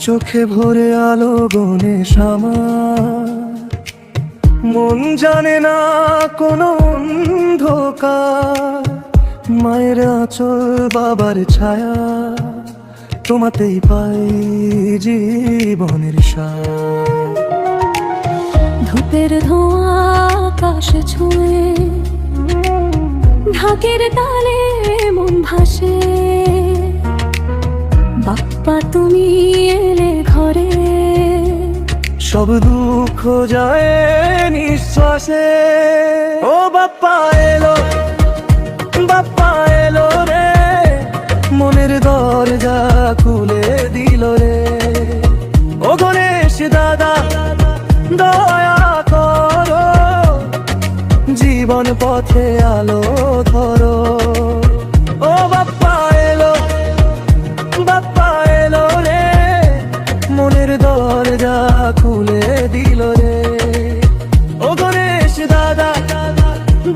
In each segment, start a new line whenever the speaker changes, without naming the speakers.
চোখে ভরে আলো গণেশ আমার, মন জানে না কোনো অন্ধকার। মায়ের আঁচল বাবার ছায়া, তোমাতেই পাই জীবনের সার।
ধূপের ধোঁয়া আকাশে ছুঁয়ে, ঢাকের তালে মন ভাসে। বাপ্পা তুমি এলে ঘরে,
সব দুঃখ যায় নিঃশ্বাসে। ও বাপ্পা এলো, বাপ্পা এলো রে, মনের দরজা খুলে দিল রে। ও গণেশ দাদা দয়া করো, জীবন পথে আলো ধরো। ও বাপ্পা এলো, বাপ্পা এলো রে, মনের দরজা খুলে দিল রে। ও গণেশ দাদা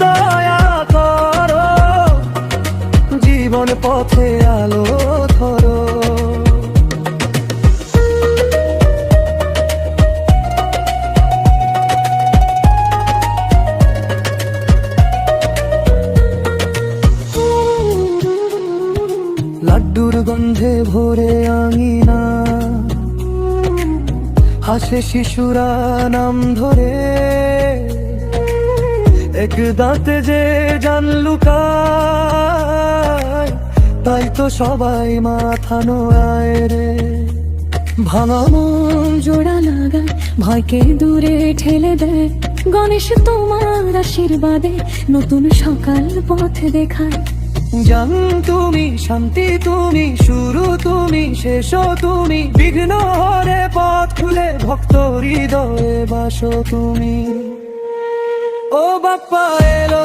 দয়া করো, জীবন পথে আলো ধরো। লাড্ডুর গন্ধে ভরে আঙিনা, হাসে শিশুরা নাম ধরে। এক দাঁতে যে জান লুকায়, তাই তো সবাই মাথা নোয়ায় রে।
ভাঙা মন জোড়া লাগায়, ভয়কে দূরে ঠেলে দেয়। গণেশ তোমার আশীর্বাদে নতুন সকাল পথ দেখায়।
জান তুমি, শান্তি তুমি, শুরু তুমি, শেষও তুমি। বিঘ্ন হরে পথ খুলে ভক্ত হৃদয়ে বাসো তুমি। ও বাপ্পা এলো,